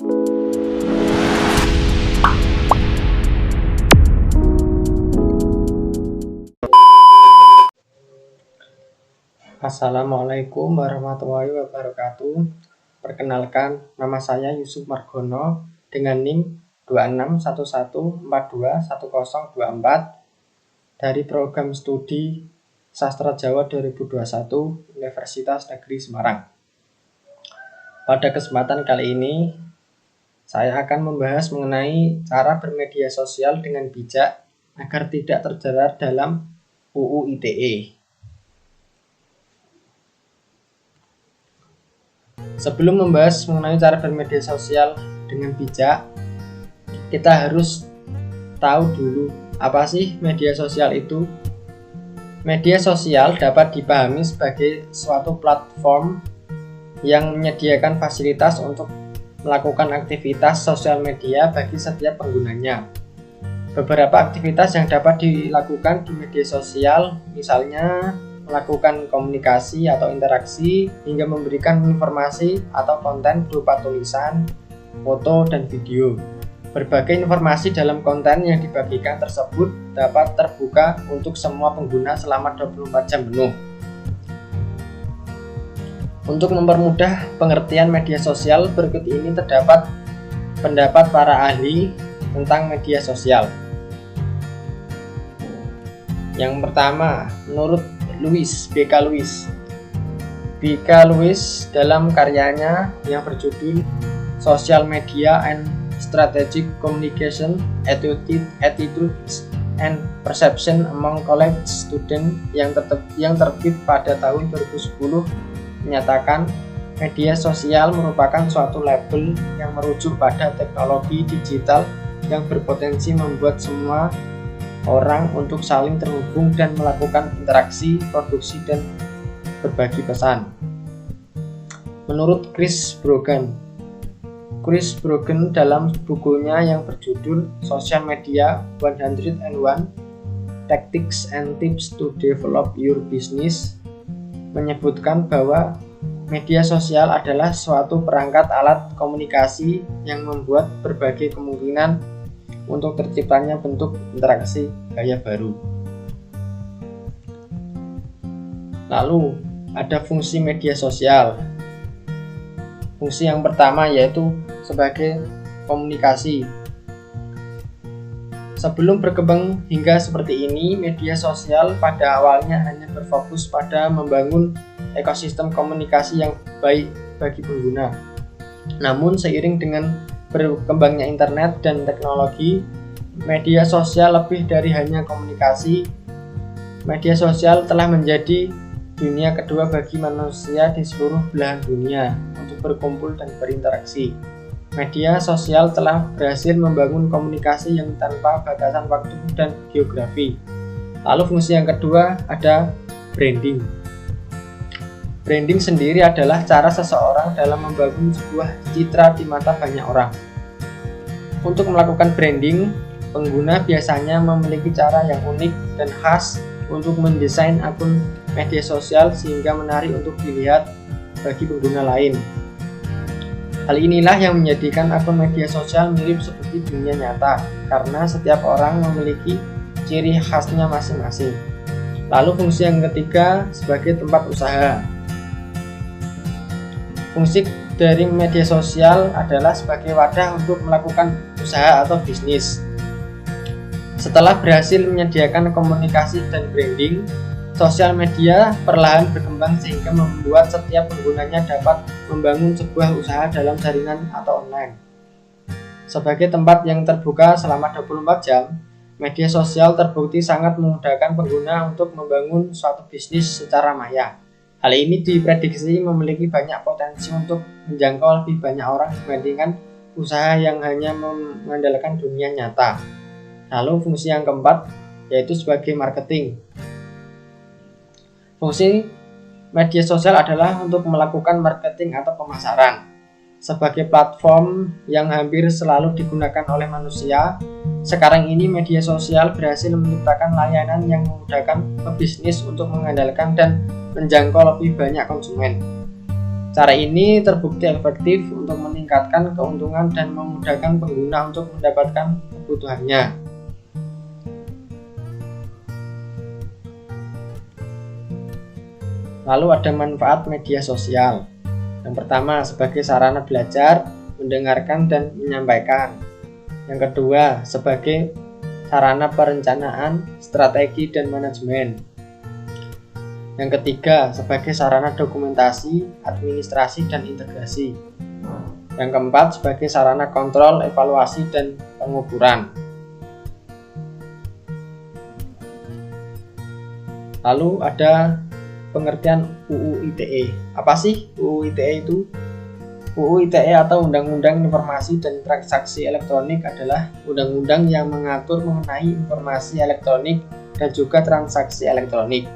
Assalamualaikum warahmatullahi wabarakatuh. Perkenalkan, nama saya Yusuf Margono dengan NIM 2611421024 dari program studi Sastra Jawa 2021 Universitas Negeri Semarang. Pada kesempatan kali ini, saya akan membahas mengenai cara bermedia sosial dengan bijak agar tidak terjerat dalam UU ITE. Sebelum membahas mengenai cara bermedia sosial dengan bijak, kita harus tahu dulu apa sih media sosial itu. Media sosial dapat dipahami sebagai suatu platform yang menyediakan fasilitas untuk melakukan aktivitas sosial media bagi setiap penggunanya. Beberapa aktivitas yang dapat dilakukan di media sosial, misalnya melakukan komunikasi atau interaksi hingga memberikan informasi atau konten berupa tulisan, foto, dan video. Berbagai informasi dalam konten yang dibagikan tersebut dapat terbuka untuk semua pengguna selama 24 jam penuh. Untuk mempermudah pengertian media sosial, berikut ini terdapat pendapat para ahli tentang media sosial. Yang pertama, menurut B.K. Lewis dalam karyanya yang berjudul Social Media and Strategic Communication Attitudes and Perception Among College Students yang terbit pada tahun 2010 menyatakan media sosial merupakan suatu label yang merujuk pada teknologi digital yang berpotensi membuat semua orang untuk saling terhubung dan melakukan interaksi, produksi, dan berbagi pesan. Menurut Chris Brogan dalam bukunya yang berjudul Social Media 101 Tactics and Tips to Develop Your Business menyebutkan bahwa media sosial adalah suatu perangkat alat komunikasi yang membuat berbagai kemungkinan untuk terciptanya bentuk interaksi gaya baru. Lalu, ada fungsi media sosial. Fungsi yang pertama yaitu sebagai komunikasi. Sebelum berkembang hingga seperti ini, media sosial pada awalnya hanya berfokus pada membangun ekosistem komunikasi yang baik bagi pengguna. Namun, seiring dengan berkembangnya internet dan teknologi, media sosial lebih dari hanya komunikasi. Media sosial telah menjadi dunia kedua bagi manusia di seluruh belahan dunia untuk berkumpul dan berinteraksi. Media sosial telah berhasil membangun komunikasi yang tanpa batasan waktu dan geografi. Lalu fungsi yang kedua ada branding. Branding sendiri adalah cara seseorang dalam membangun sebuah citra di mata banyak orang. Untuk melakukan branding, pengguna biasanya memiliki cara yang unik dan khas untuk mendesain akun media sosial sehingga menarik untuk dilihat bagi pengguna lain. Hal inilah yang menjadikan akun media sosial mirip seperti dunia nyata, karena setiap orang memiliki ciri khasnya masing-masing. Lalu fungsi yang ketiga sebagai tempat usaha. Fungsi dari media sosial adalah sebagai wadah untuk melakukan usaha atau bisnis. Setelah berhasil menyediakan komunikasi dan branding, sosial media perlahan berkembang sehingga membuat setiap penggunanya dapat membangun sebuah usaha dalam jaringan atau online. Sebagai tempat yang terbuka selama 24 jam, media sosial terbukti sangat memudahkan pengguna untuk membangun suatu bisnis secara maya. Hal ini diprediksi memiliki banyak potensi untuk menjangkau lebih banyak orang dibandingkan usaha yang hanya mengandalkan dunia nyata. Lalu fungsi yang keempat yaitu sebagai marketing. Fungsi media sosial adalah untuk melakukan marketing atau pemasaran. Sebagai platform yang hampir selalu digunakan oleh manusia, sekarang ini media sosial berhasil menciptakan layanan yang memudahkan pebisnis untuk mengandalkan dan menjangkau lebih banyak konsumen. Cara ini terbukti efektif untuk meningkatkan keuntungan dan memudahkan pengguna untuk mendapatkan kebutuhannya. Lalu ada manfaat media sosial. Yang pertama, sebagai sarana belajar, mendengarkan, dan menyampaikan. Yang kedua, sebagai sarana perencanaan, strategi, dan manajemen. Yang ketiga, sebagai sarana dokumentasi, administrasi, dan integrasi. Yang keempat, sebagai sarana kontrol, evaluasi, dan pengukuran. Lalu ada pengertian UU ITE. Apa sih UU ITE itu? UU ITE atau Undang-Undang Informasi dan Transaksi Elektronik adalah undang-undang yang mengatur mengenai informasi elektronik dan juga transaksi elektronik.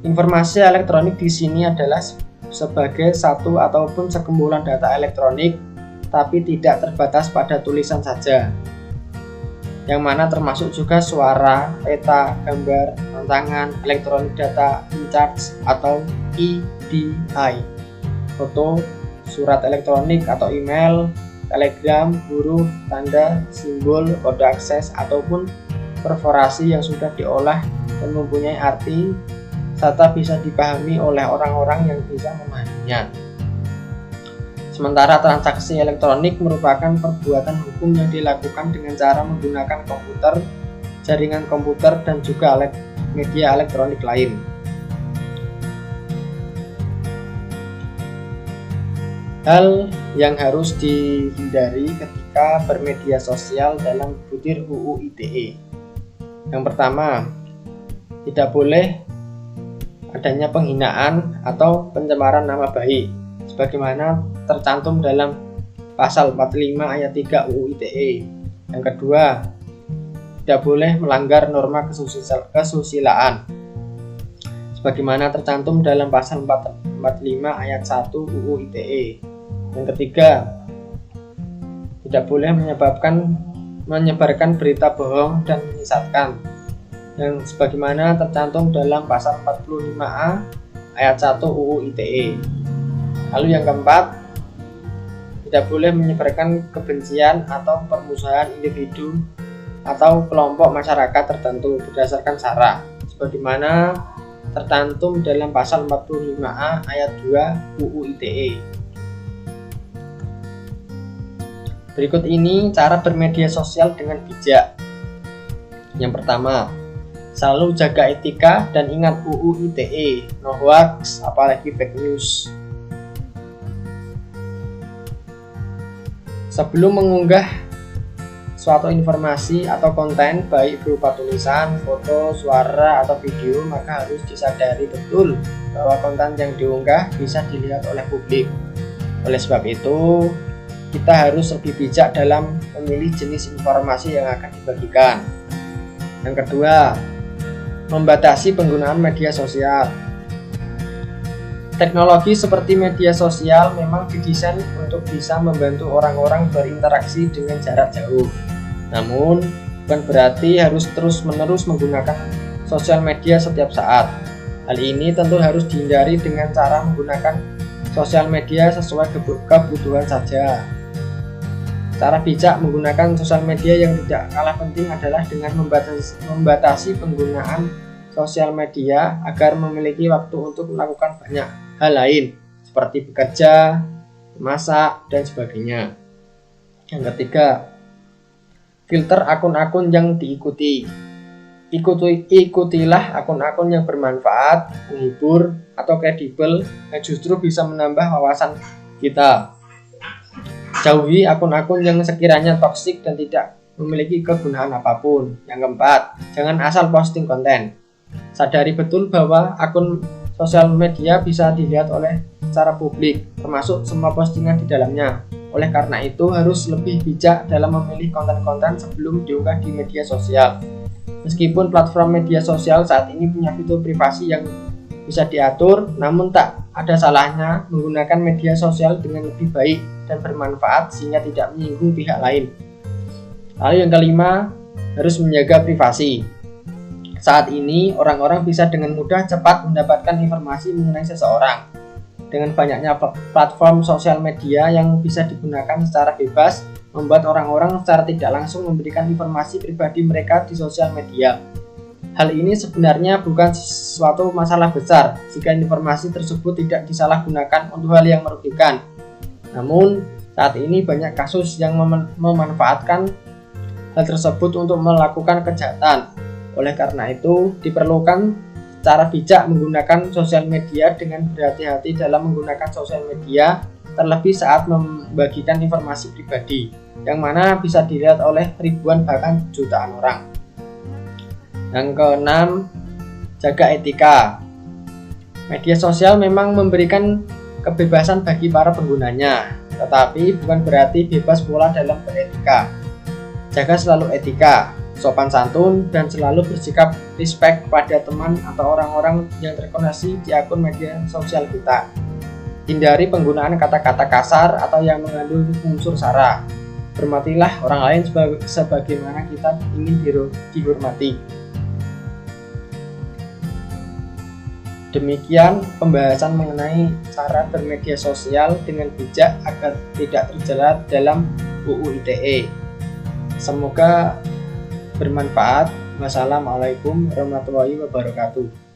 Informasi elektronik di sini adalah sebagai satu ataupun sekumpulan data elektronik, tapi tidak terbatas pada tulisan saja, yang mana termasuk juga suara, peta, gambar, tantangan, elektronik data in-charge atau EDI, foto, surat elektronik atau email, telegram, huruf, tanda, simbol, kode akses, ataupun perforasi yang sudah diolah dan mempunyai arti serta bisa dipahami oleh orang-orang yang bisa memahaminya. Sementara transaksi elektronik merupakan perbuatan hukum yang dilakukan dengan cara menggunakan komputer, jaringan komputer, dan juga media elektronik lain. Hal yang harus dihindari ketika bermedia sosial dalam butir UU ITE. Yang pertama, tidak boleh adanya penghinaan atau pencemaran nama baik sebagaimana tercantum dalam pasal 45 ayat 3 UU ITE. Yang kedua, tidak boleh melanggar norma kesusilaan sebagaimana tercantum dalam pasal 45 ayat 1 UU ITE. Yang ketiga, tidak boleh menyebarkan berita bohong dan menyesatkan yang sebagaimana tercantum dalam pasal 45A ayat 1 UU ITE. Lalu yang keempat, tidak boleh menyebarkan kebencian atau permusuhan individu atau kelompok masyarakat tertentu berdasarkan sara sebagaimana tercantum dalam pasal 45A ayat 2 UU ITE. Berikut ini cara bermedia sosial dengan bijak. Yang pertama, selalu jaga etika dan ingat UU ITE, no hoax, apalagi fake news. Sebelum mengunggah suatu informasi atau konten, baik berupa tulisan, foto, suara, atau video, maka harus disadari betul bahwa konten yang diunggah bisa dilihat oleh publik. Oleh sebab itu, kita harus lebih bijak dalam memilih jenis informasi yang akan dibagikan. Yang kedua, membatasi penggunaan media sosial. Teknologi seperti media sosial memang didesain untuk bisa membantu orang-orang berinteraksi dengan jarak jauh. Namun, bukan berarti harus terus-menerus menggunakan sosial media setiap saat. Hal ini tentu harus dihindari dengan cara menggunakan sosial media sesuai kebutuhan saja. Cara bijak menggunakan sosial media yang tidak kalah penting adalah dengan membatasi penggunaan sosial media agar memiliki waktu untuk melakukan banyak hal lain seperti bekerja, memasak, dan sebagainya. Yang ketiga, filter akun-akun yang diikuti. Ikutilah akun-akun yang bermanfaat, menghibur, atau kredibel yang justru bisa menambah wawasan kita. Jauhi akun-akun yang sekiranya toksik dan tidak memiliki kegunaan apapun. Yang keempat, jangan asal posting konten. Sadari betul bahwa akun sosial media bisa dilihat oleh secara publik, termasuk semua postingan di dalamnya. Oleh karena itu, harus lebih bijak dalam memilih konten-konten sebelum diunggah di media sosial. Meskipun platform media sosial saat ini punya fitur privasi yang bisa diatur, namun tak ada salahnya menggunakan media sosial dengan lebih baik dan bermanfaat sehingga tidak menyinggung pihak lain. Lalu yang kelima, harus menjaga privasi. Saat ini orang-orang bisa dengan mudah cepat mendapatkan informasi mengenai seseorang. Dengan banyaknya platform sosial media yang bisa digunakan secara bebas, membuat orang-orang secara tidak langsung memberikan informasi pribadi mereka di sosial media. Hal ini sebenarnya bukan suatu masalah besar jika informasi tersebut tidak disalahgunakan untuk hal yang merugikan. Namun, saat ini banyak kasus yang memanfaatkan hal tersebut untuk melakukan kejahatan. Oleh karena itu, diperlukan cara bijak menggunakan sosial media dengan berhati-hati dalam menggunakan sosial media, terlebih saat membagikan informasi pribadi, yang mana bisa dilihat oleh ribuan bahkan jutaan orang. Yang keenam, jaga etika. Media sosial memang memberikan kebebasan bagi para penggunanya, tetapi bukan berarti bebas pula dalam beretika. Jaga selalu etika, sopan santun, dan selalu bersikap respect pada teman atau orang-orang yang terkoneksi di akun media sosial kita. Hindari penggunaan kata-kata kasar atau yang mengandung unsur sara. Hormatilah orang lain sebagaimana kita ingin dihormati. Demikian pembahasan mengenai cara bermedia sosial dengan bijak agar tidak terjerat dalam UU ITE. Semoga bermanfaat. Wassalamualaikum warahmatullahi wabarakatuh.